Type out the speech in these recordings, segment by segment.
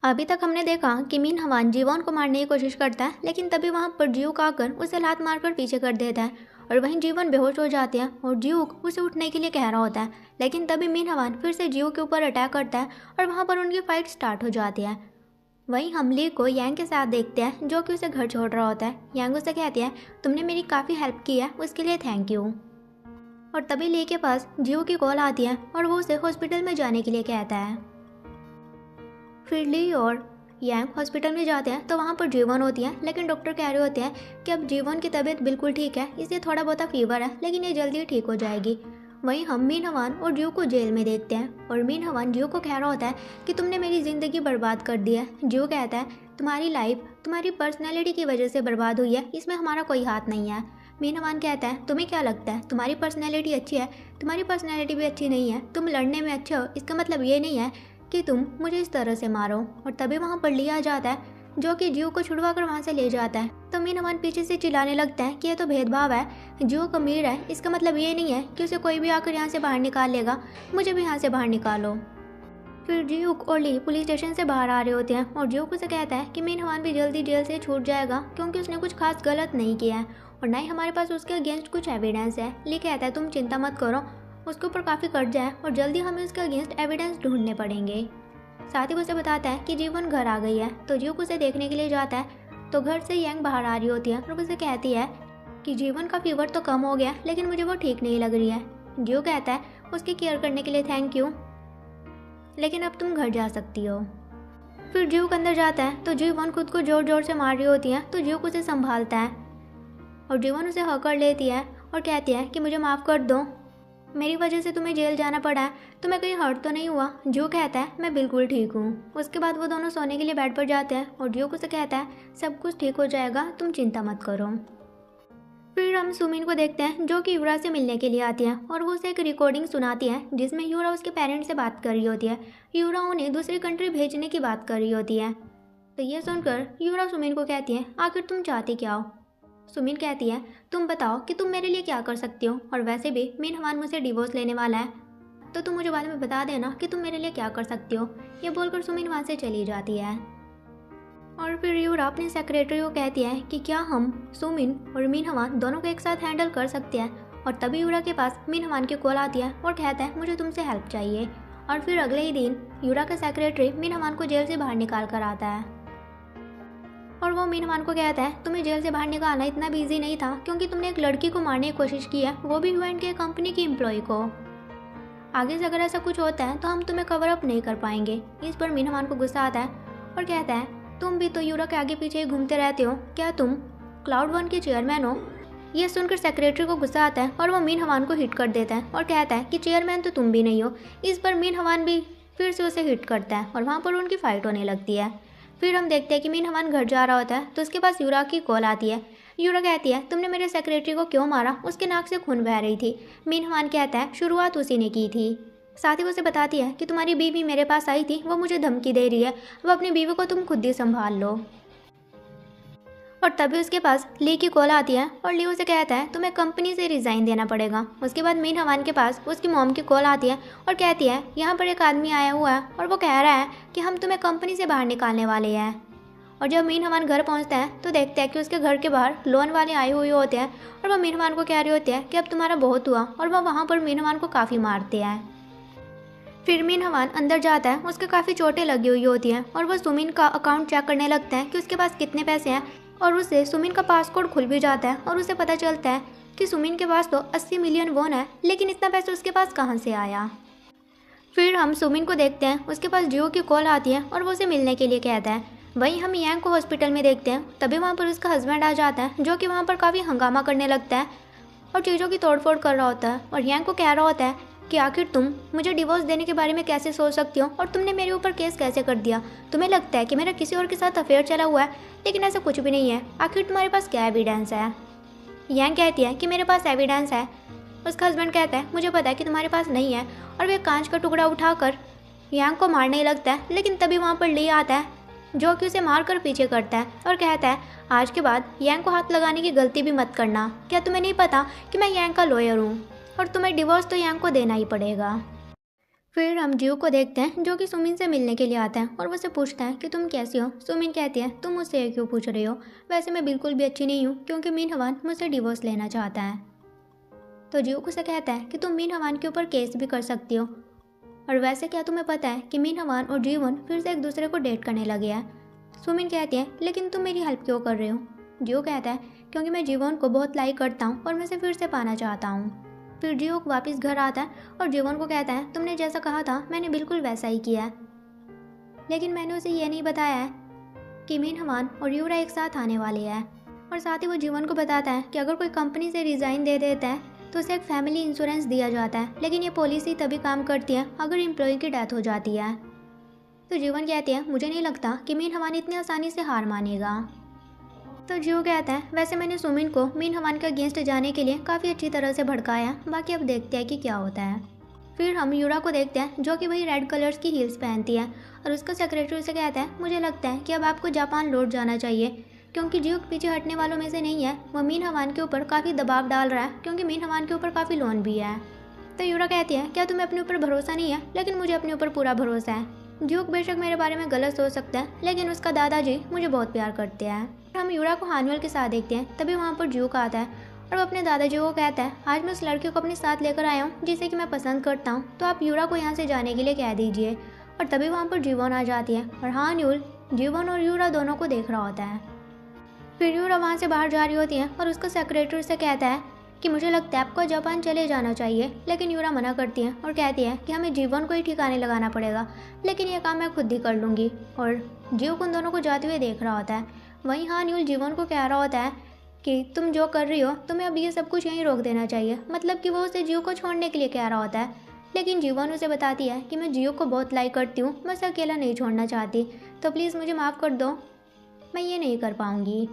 अभी तक हमने देखा कि मीन हवान जीवोन को मारने की कोशिश करता है, लेकिन तभी वहाँ पर जियूक आकर उसे लात मारकर पीछे कर देता है और वहीं जीवन बेहोश हो जाते हैं और जियूक उसे उठने के लिए कह रहा होता है। लेकिन तभी मीन हवान फिर से जियूक के ऊपर अटैक करता है और वहाँ पर उनकी फाइट स्टार्ट हो जाती है। वहीं हम ली को यांग के साथ देखते हैं, जो कि उसे घर छोड़ रहा होता है। यांग उसे कहती है, तुमने मेरी काफ़ी हेल्प की है, उसके लिए थैंक यू। और तभी ली के पास जियो की कॉल आती है और वो उसे हॉस्पिटल में जाने के लिए कहता है। फिर ली और यांग हॉस्पिटल में जाते हैं तो वहाँ पर जीवन होती है, लेकिन डॉक्टर कह रहे होते हैं कि अब जीवन की तबीयत बिल्कुल ठीक है, इसे थोड़ा बहुत फीवर है लेकिन ये जल्दी ठीक हो जाएगी। वहीं हम मीन हवान और जियो को जेल में देखते हैं और मीन हवान जियो को कह रहा होता है कि तुमने मेरी ज़िंदगी बर्बाद कर दी है। जियो कहता है, तुम्हारी लाइफ तुम्हारी पर्सनैलिटी की वजह से बर्बाद हुई है, इसमें हमारा कोई हाथ नहीं है। मीन हवान कहता है, तुम्हें क्या लगता है तुम्हारी पर्सनैलिटी अच्छी है? तुम्हारी पर्सनैलिटी भी अच्छी नहीं है। तुम लड़ने में अच्छे हो, इसका मतलब ये नहीं है कि तुम मुझे इस तरह से मारो। और तभी वहाँ पर लिया जाता है, जो कि जियो को छुड़वा कर वहाँ से ले जाता है। तो मीन हवान पीछे से चिल्लाने लगता है कि ये तो भेदभाव है, जियो अमीर है, इसका मतलब ये नहीं है कि उसे कोई भी आकर यहाँ से बाहर निकाल लेगा, मुझे भी यहाँ से बाहर निकालो। फिर जियूक और ली पुलिस स्टेशन से बाहर आ रहे होते हैं और जियूक उसे कहता है कि मीन हवान भी जल्दी जेल से छूट जाएगा, क्योंकि उसने कुछ खास गलत नहीं किया है और ना ही हमारे पास उसके अगेंस्ट कुछ एविडेंस है। ली कहता है, तुम चिंता मत करो, उसके ऊपर काफ़ी कर्जा है और जल्दी हमें उसके अगेंस्ट एविडेंस ढूंढने पड़ेंगे। साथ ही उसे बताता है कि जीवन घर आ गई है, तो जियूक उसे देखने के लिए जाता है। तो घर से यांग बाहर आ रही होती है और उसे कहती है कि जीवन का फीवर तो कम हो गया, लेकिन मुझे वो ठीक नहीं लग रही है। जियो कहता है, उसकी केयर करने के लिए थैंक यू, लेकिन अब तुम घर जा सकती हो। फिर जियूक अंदर जाता है तो जीवन खुद को जोर जोर से मार रही होती है, तो जियूक उसे संभालता है और जीवन उसे हक कर लेती है और कहती है कि मुझे माफ़ कर दो, मेरी वजह से तुम्हें जेल जाना पड़ा है, तुम्हें कहीं हर्ट तो नहीं हुआ? जियो कहता है, मैं बिल्कुल ठीक हूँ। उसके बाद वो दोनों सोने के लिए बेड पर जाते हैं और जियो उसे कहता है, सब कुछ ठीक हो जाएगा, तुम चिंता मत करो। फिर हम सुमिन को देखते हैं, जो कि युवरा से मिलने के लिए आती है और वो उसे एक रिकॉर्डिंग सुनाती है जिसमें युवरा उसके पेरेंट्स से बात कर रही होती है। युवरा उन्हें दूसरी कंट्री भेजने की बात कर रही होती है। तो ये सुनकर युवरा सुमिन को कहती है, आखिर तुम चाहती क्या हो? सुमिन कहती है, तुम बताओ कि तुम मेरे लिए क्या कर सकती हो, और वैसे भी मीन हवान मुझसे डिवोर्स लेने वाला है, तो तुम मुझे बाद में बता देना कि तुम मेरे लिए क्या कर सकती हो। ये बोलकर सुमिन वहाँ से चली जाती है। और फिर युवरा अपने सेक्रेटरी को कहती है कि क्या हम सुमिन और मीन हवान दोनों को एक साथ हैंडल कर सकते हैं। और तभी युवरा के पास मीन हवान की कॉल आती है और कहता है, मुझे तुमसे हेल्प चाहिए। और फिर अगले ही दिन युवरा का सेक्रेटरी मीन हवान को जेल से बाहर निकाल कर आता है और वो मीन हवान को कहता है, तुम्हें जेल से बाहर निकालना इतना भी ईजी नहीं था, क्योंकि तुमने एक लड़की को मारने की कोशिश की है, वो भी यूएन के कंपनी की एम्प्लॉय को। आगे से अगर ऐसा कुछ होता है तो हम तुम्हें कवर अप नहीं कर पाएंगे। इस पर मीन हवान को गुस्सा आता है और कहता है, तुम भी तो युवरा के आगे पीछे ही घूमते रहते हो, क्या तुम क्लाउड वन के चेयरमैन हो? यह सुनकर सेक्रेटरी को गुस्सा आता है और वो मीन हवान को हिट कर देता है और कहता है कि चेयरमैन तो तुम भी नहीं हो। इस पर मीन हवान भी फिर से उसे हिट करता है और वहाँ पर उनकी फाइट होने लगती है। फिर हम देखते हैं कि मीन हवान घर जा रहा होता है तो उसके पास युवरा की कॉल आती है। युवरा कहती है, तुमने मेरे सेक्रेटरी को क्यों मारा? उसके नाक से खून बह रही थी। मीन हवान कहता है, शुरुआत उसी ने की थी। साथ ही वो उसे बताती है कि तुम्हारी बीवी मेरे पास आई थी, वो मुझे धमकी दे रही है, वो अपनी बीवी को तुम खुद ही संभाल लो। और तभी उसके पास ली की कॉल आती है और ली उसे कहता है, तुम्हें कंपनी से रिज़ाइन देना पड़ेगा। उसके बाद मीन हवान के पास उसकी मॉम की कॉल आती है और कहती है, यहाँ पर एक आदमी आया हुआ है और वो कह रहा है कि हम तुम्हें कंपनी से बाहर निकालने वाले हैं। और जब मीन हवान घर पहुँचता है तो देखते हैं कि उसके घर के बाहर लोन वाले आए हुए होते हैं और वह मीन हवान को कह रहे होते हैं कि अब तुम्हारा बहुत हुआ, और वह वहाँ पर मीन हवान को काफ़ी मारते हैं। फिर मीन हवान अंदर जाता है, उसके काफ़ी चोटें लगी हुई होती हैं और वह सुमिन का अकाउंट चेक करने लगता है कि उसके पास कितने पैसे हैं, और उससे सुमिन का पासपोर्ट खुल भी जाता है और उसे पता चलता है कि सुमिन के पास तो 80 मिलियन वॉन है, लेकिन इतना पैसा उसके पास कहाँ से आया। फिर हम सुमिन को देखते हैं, उसके पास जियो की कॉल आती है और वो उसे मिलने के लिए कहता है। वहीं हम यांग को हॉस्पिटल में देखते हैं, तभी वहाँ पर उसका हस्बैंड आ जाता है, जो कि वहाँ पर काफ़ी हंगामा करने लगता है और चीज़ों की तोड़फोड़ कर रहा होता है और यांग को कह रहा होता है कि आखिर तुम मुझे डिवोर्स देने के बारे में कैसे सोच सकती हो, और तुमने मेरे ऊपर केस कैसे कर दिया? तुम्हें लगता है कि मेरा किसी और के साथ अफेयर चला हुआ है, लेकिन ऐसा कुछ भी नहीं है। आखिर तुम्हारे पास क्या एविडेंस है? यांग कहती है कि मेरे पास एविडेंस है। उसका हस्बैंड कहता है, मुझे पता है कि तुम्हारे पास नहीं है, और वे कांच का टुकड़ा उठाकर यांग को मारने लगता है। लेकिन तभी वहाँ पर ली आता है, जो कि उसे मारकर पीछे करता है और कहता है, आज के बाद यांग को हाथ लगाने की गलती भी मत करना। क्या तुम्हें नहीं पता कि मैं यांग का लॉयर हूँ, और तुम्हें डिवोर्स तो यांग को देना ही पड़ेगा। फिर हम जियो को देखते हैं जो कि सुमिन से मिलने के लिए आता है और वो उससे पूछता है कि तुम कैसी हो। सुमिन कहती है तुम मुझसे ये क्यों पूछ रही हो, वैसे मैं बिल्कुल भी अच्छी नहीं हूँ क्योंकि मीन हवान मुझसे डिवोर्स लेना चाहता है। तो जियो उसे कहता है कि तुम मीन हवान के ऊपर केस भी कर सकती हो, और वैसे क्या तुम्हें पता है कि मीन हवान और जीवन फिर से एक दूसरे को डेट करने लगे हैं। सुमिन कहती है लेकिन तुम मेरी हेल्प क्यों कर रहे हो। जियो कहता है क्योंकि मैं जीवन को बहुत लाइक करता हूँ और मैं उसे फिर से पाना चाहता हूँ। फिर जियो वापस घर आता है और जीवन को कहता है तुमने जैसा कहा था मैंने बिल्कुल वैसा ही किया है, लेकिन मैंने उसे ये नहीं बताया है कि मीन हवान और यूरा एक साथ आने वाले हैं। और साथ ही वो जीवन को बताता है कि अगर कोई कंपनी से रिज़ाइन दे देता है तो उसे एक फैमिली इंश्योरेंस दिया जाता है, लेकिन ये पॉलिसी तभी काम करती है अगर एम्प्लॉय की डेथ हो जाती है। तो जीवन कहती है मुझे नहीं लगता कि मीन हवान इतनी आसानी से हार मानेगा। तो जियो कहता है वैसे मैंने सुमिन को मीन हवान के अगेंस्ट जाने के लिए काफ़ी अच्छी तरह से भड़काया, बाकी अब देखते हैं कि क्या होता है। फिर हम यूरा को देखते हैं जो कि वही रेड कलर्स की हील्स पहनती है और उसका सेक्रेटरी से कहता है मुझे लगता है कि अब आपको जापान लौट जाना चाहिए क्योंकि जियो पीछे हटने वालों में से नहीं है। वह मीन हवान के ऊपर काफ़ी दबाव डाल रहा है क्योंकि मीन हवान के ऊपर काफ़ी लोन भी है। तो यूरा कहती है क्या तुम्हें अपने ऊपर भरोसा नहीं है, लेकिन मुझे अपने ऊपर पूरा भरोसा है। ड्यूक बेशक मेरे बारे में गलत सोच सकता है, लेकिन उसका दादाजी मुझे बहुत प्यार करते हैं। हम यूरा को हानुअल के साथ देखते हैं, तभी वहाँ पर ड्यूक आता है और वो अपने दादाजी को कहता है आज मैं उस लड़की को अपने साथ लेकर आया हूँ जिसे कि मैं पसंद करता हूँ, तो आप यूरा को यहाँ से जाने के लिए कह दीजिए। और तभी वहाँ पर जीवन आ जाती है और हानुअल जीवन और यूरा दोनों को देख रहा होता है। फिर यूरा वहाँ से बाहर जा रही होती है और उसका सेक्रेटरी से कहता है कि मुझे लगता है आपको जापान चले जाना चाहिए, लेकिन यूरा मना करती है और कहती है कि हमें जीवन को ही ठिकाने लगाना पड़ेगा, लेकिन ये काम मैं खुद ही कर लूँगी। और जीव उन दोनों को जाते हुए देख रहा होता है। वहीं हानुअल जीवन को कह रहा होता है कि तुम जो कर रही हो तुम्हें अब ये सब कुछ यहीं रोक देना चाहिए, मतलब कि वो उसे जियो को छोड़ने के लिए कह रहा होता है। लेकिन जीवन उसे बताती है कि मैं जियो को बहुत लाइक करती हूँ, मैं उसे अकेला नहीं छोड़ना चाहती, तो प्लीज़ मुझे माफ़ कर दो, मैं ये नहीं कर पाऊँगी।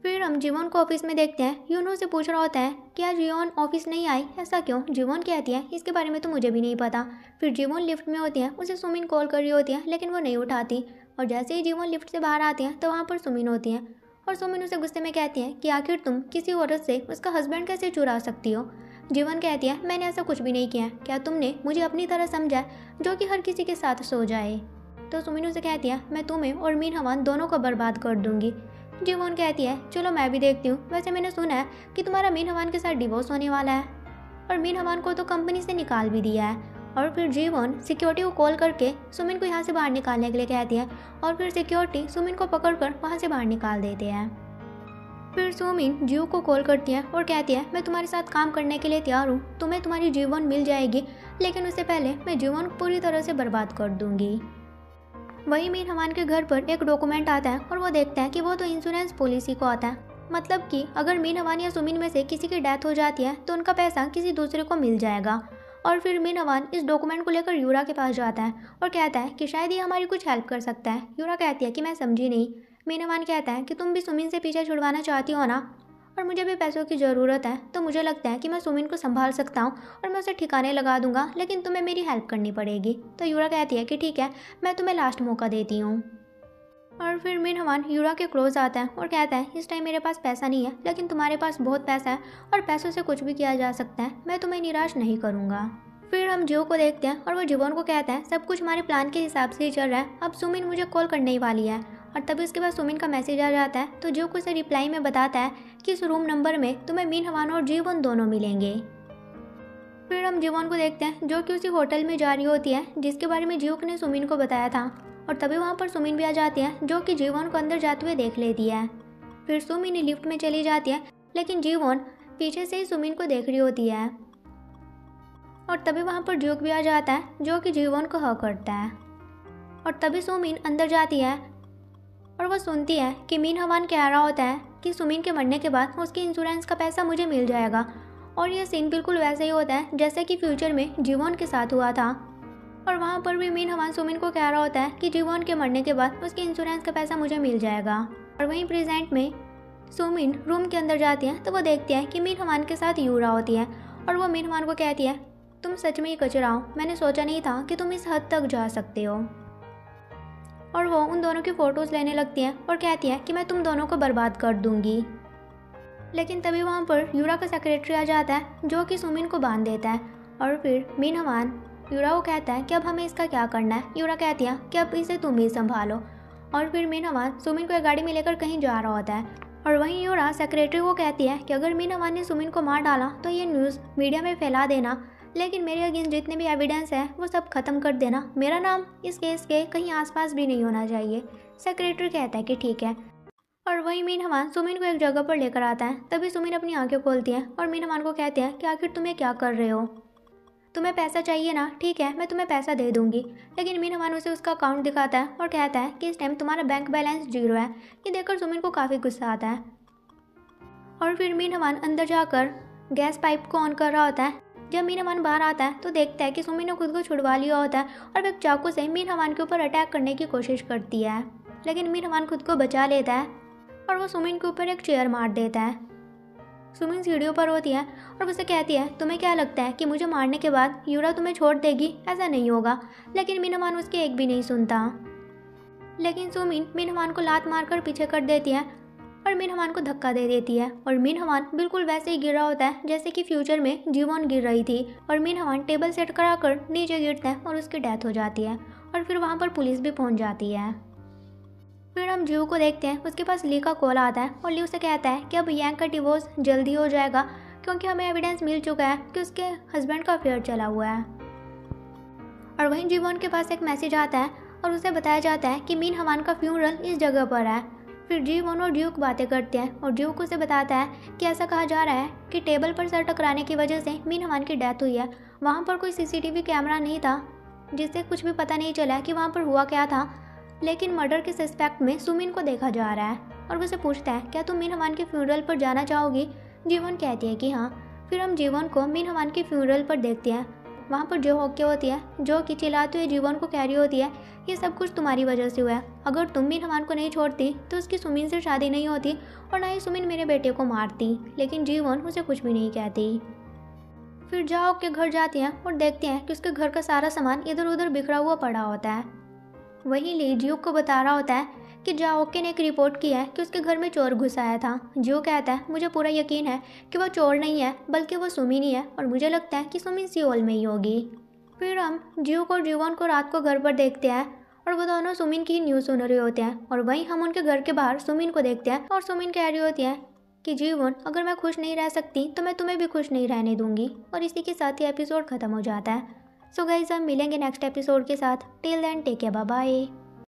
फिर हम जीवन को ऑफिस में देखते हैं। यूनो से पूछ रहा होता है कि आज जीवन ऑफिस नहीं आई, ऐसा क्यों। जीवन कहती है इसके बारे में तो मुझे भी नहीं पता। फिर जीवन लिफ्ट में होती है, उसे सुमिन कॉल कर रही होती है लेकिन वो नहीं उठाती, और जैसे ही जीवन लिफ्ट से बाहर आती है तो वहाँ पर सुमिन होती है और सुमिन उसे गुस्से में कहती है कि आखिर तुम किसी औरत से उसका हस्बैंड कैसे चुरा सकती हो। जीवन कहती है मैंने ऐसा कुछ भी नहीं किया, क्या तुमने मुझे अपनी तरह समझा जो कि हर किसी के साथ सो जाए। तो सुमिन उसे कहती है मैं तुम्हें और मीन हवान दोनों को बर्बाद कर दूंगी। जीवन कहती है चलो मैं भी देखती हूँ, वैसे मैंने सुना है कि तुम्हारा मीन हवान के साथ डिवोर्स होने वाला है, और मीन हवान को तो कंपनी से निकाल भी दिया है। और फिर जीवन सिक्योरिटी को कॉल करके सुमिन को यहाँ से बाहर निकालने के लिए कहती है और फिर सिक्योरिटी सुमिन को पकड़कर वहाँ से बाहर निकाल देते हैं। फिर सुमिन जीव को कॉल करती है और कहती है मैं तुम्हारे साथ काम करने के लिए तैयार हूँ, तुम्हें तुम्हारी जीवन मिल जाएगी, लेकिन उससे पहले मैं जीवन को पूरी तरह से बर्बाद कर दूंगी। वहीं मीन हवान के घर पर एक डॉक्यूमेंट आता है और वो देखता है कि वो तो इंश्योरेंस पॉलिसी को आता है, मतलब कि अगर मीन हवान या सुमिन में से किसी की डेथ हो जाती है तो उनका पैसा किसी दूसरे को मिल जाएगा। और फिर मीन हवान इस डॉक्यूमेंट को लेकर यूरा के पास जाता है और कहता है कि शायद ये हमारी कुछ हेल्प कर सकता है। यूरा कहती है कि मैं समझी नहीं। मीन हवान कहता है कि तुम भी सुमिन से पीछे छुड़वाना चाहती हो ना, और मुझे भी पैसों की ज़रूरत है, तो मुझे लगता है कि मैं सुमिन को संभाल सकता हूँ और मैं उसे ठिकाने लगा दूंगा, लेकिन तुम्हें मेरी हेल्प करनी पड़ेगी। तो यूरा कहती है कि ठीक है, मैं तुम्हें लास्ट मौका देती हूँ। और फिर मीन हवान यूरा के क्लोज आता है और कहता है इस टाइम मेरे पास पैसा नहीं है, लेकिन तुम्हारे पास बहुत पैसा है और पैसों से कुछ भी किया जा सकता है, मैं तुम्हें निराश नहीं करूँगा। फिर हम जियो को देखते हैं और वो जीवन को कहता है सब कुछ हमारे प्लान के हिसाब से ही चल रहा है, अब सुमिन मुझे कॉल करने ही वाली है। और तभी उसके बाद सुमिन का मैसेज आ जाता है, तो जियो को उसे रिप्लाई में बताता है कि इस रूम नंबर में तुम्हें मीन हवान और जीवन दोनों मिलेंगे। फिर हम जीवन को देखते हैं जो कि उसी होटल में जा रही होती है जिसके बारे में जियो ने सुमिन को बताया था, और तभी वहाँ पर सुमिन भी आ जाती है जो कि जीवन को अंदर जाते हुए देख लेती है। फिर सुमिन लिफ्ट में चली जाती है, लेकिन जीवन पीछे से ही सुमिन को देख रही होती है, और तभी वहाँ पर ज्यूक भी आ जाता है जो कि जीवन को हक करता है। और तभी सुमिन अंदर जाती है और वह सुनती है कि मीन हवान कह रहा होता है कि सुमिन के मरने के बाद उसकी इंश्योरेंस का पैसा मुझे मिल जाएगा, और यह सीन बिल्कुल वैसे ही होता है जैसे कि फ्यूचर में जीवन के साथ हुआ था। और वहाँ पर भी मीन हवान सुमिन को कह रहा होता है कि जीवन के मरने के बाद उसकी इंश्योरेंस का पैसा मुझे मिल जाएगा। और वहीं प्रेजेंट में सुमिन रूम के अंदर जाती है तो वो देखती है कि मीन हवान के साथ यूरा होती है, और वो मीन हवान को कहती है तुम सच में ही कचरा हो, मैंने सोचा नहीं था कि तुम इस हद तक जा सकते हो। और वो उन दोनों की फ़ोटोज़ लेने लगती है और कहती है कि मैं तुम दोनों को बर्बाद कर दूंगी। लेकिन तभी वहाँ पर यूरा का सेक्रेटरी आ जाता है जो कि सुमिन को बांध देता है, और फिर मीन हवान यूरा को कहता है कि अब हमें इसका क्या करना है। यूरा कहती है कि अब इसे तुम ही संभालो। और फिर मीन हवान सुमिन को एक गाड़ी में लेकर कहीं जा रहा होता है और वहीं यूरा सेक्रेटरी को कहती है कि अगर मीन हवान ने सुमिन को मार डाला तो ये न्यूज़ मीडिया में फैला देना, लेकिन मेरे अगेंस्ट जितने भी एविडेंस है वो सब खत्म कर देना। मेरा नाम इस केस के कहीं आसपास भी नहीं होना चाहिए। सेक्रेटरी कहता है कि ठीक है। और वहीं मीन हवान सुमिन को एक जगह पर लेकर आता है। तभी सुमिन अपनी आंखें खोलती है और मीन हवान को कहते हैं कि आखिर तुम्हें क्या कर रहे हो, तुम्हें पैसा चाहिए ना, ठीक है मैं तुम्हें पैसा दे दूंगी। लेकिन मीन हवान उसे उसका अकाउंट दिखाता है और कहता है कि इस टाइम तुम्हारा बैंक बैलेंस 0 है। ये देखकर सुमिन को काफ़ी गुस्सा आता है और फिर मीन हवान अंदर जाकर गैस पाइप को ऑन कर रहा होता है। जब मीन हवान बाहर आता है तो देखता है कि सुमिन ने खुद को छुड़वा लिया होता है और वह चाकू से मीन हवान के ऊपर अटैक करने की कोशिश करती है, लेकिन मीन हवान खुद को बचा लेता है और वो सुमिन के ऊपर एक चेयर मार देता है। सुमिन सीढ़ियों पर होती है और उसे कहती है तुम्हें क्या लगता है कि मुझे मारने के बाद यूरा तुम्हें छोड़ देगी? ऐसा नहीं होगा। लेकिन मीन हवान उसके एक भी नहीं सुनता। लेकिन सुमिन मीन हवान को लात मारकर पीछे कर देती है और मीन हवान को धक्का दे देती है और मीन हवान बिल्कुल वैसे ही गिरा होता है जैसे कि फ्यूचर में जीवोन गिर रही थी। और मीन हवान टेबल सेट कराकर नीचे गिरता है और उसकी डेथ हो जाती है और फिर वहाँ पर पुलिस भी पहुँच जाती है। फिर हम जीव को देखते हैं, उसके पास ली का कॉल आता है और ली उसे कहता है कि अब यांग का डिवोर्स जल्दी हो जाएगा क्योंकि हमें एविडेंस मिल चुका है कि उसके हस्बैंड का अफेयर चला हुआ है। और वहीं जीवोन के पास एक मैसेज आता है और उसे बताया जाता है कि मीन हवान का फ्यूनरल इस जगह पर है। फिर जीवोन और ड्यूक बातें करते हैं और ड्यूक उसे बताता है कि ऐसा कहा जा रहा है कि टेबल पर सर टकराने की वजह से मीन हवान की डेथ हुई है। वहाँ पर कोई CCTV कैमरा नहीं था जिससे कुछ भी पता नहीं चला कि वहाँ पर हुआ क्या था, लेकिन मर्डर के सस्पेक्ट में सुमिन को देखा जा रहा है। और वो उसे पूछता है क्या तुम मीन हवान के फ्यूनरल पर जाना चाहोगी? जीवन कहती है कि हाँ। फिर हम जीवन को मीन हवान के फ्यूनरल पर देखते हैं। वहाँ पर जो होके होती है, जो कि चिल्लाते हुए जीवन को कह रही होती है ये सब कुछ तुम्हारी वजह से हुआ है। अगर तुम मीन हवान को नहीं छोड़ती तो उसकी सुमिन से शादी नहीं होती और ना ही सुमिन मेरे बेटे को मारती। लेकिन जीवन उसे कुछ भी नहीं कहती। फिर जाओ के घर जाती हैं और देखते हैं कि उसके घर का सारा सामान इधर उधर बिखरा हुआ पड़ा होता है। वहीं ली जियोक को बता रहा होता है कि जाओके ने एक रिपोर्ट की है कि उसके घर में चोर घुस आया था। जियो कहता है मुझे पूरा यकीन है कि वो चोर नहीं है बल्कि वो सुमिन ही है और मुझे लगता है कि सुमिन सियोल में ही होगी। फिर हम जियोक और जीवन को रात को घर पर देखते हैं और वो दोनों सुमिन की न्यूज़ सुन रहे होते हैं। और वहीं हम उनके घर के बाहर सुमिन को देखते हैं और सुमिन कह रही होती है कि जीवन अगर मैं खुश नहीं रह सकती तो मैं तुम्हें भी खुश नहीं रहने दूंगी। और इसी के साथ ही एपिसोड खत्म हो जाता है। सो गाइस हम मिलेंगे नेक्स्ट एपिसोड के साथ। Till then take care, bye bye.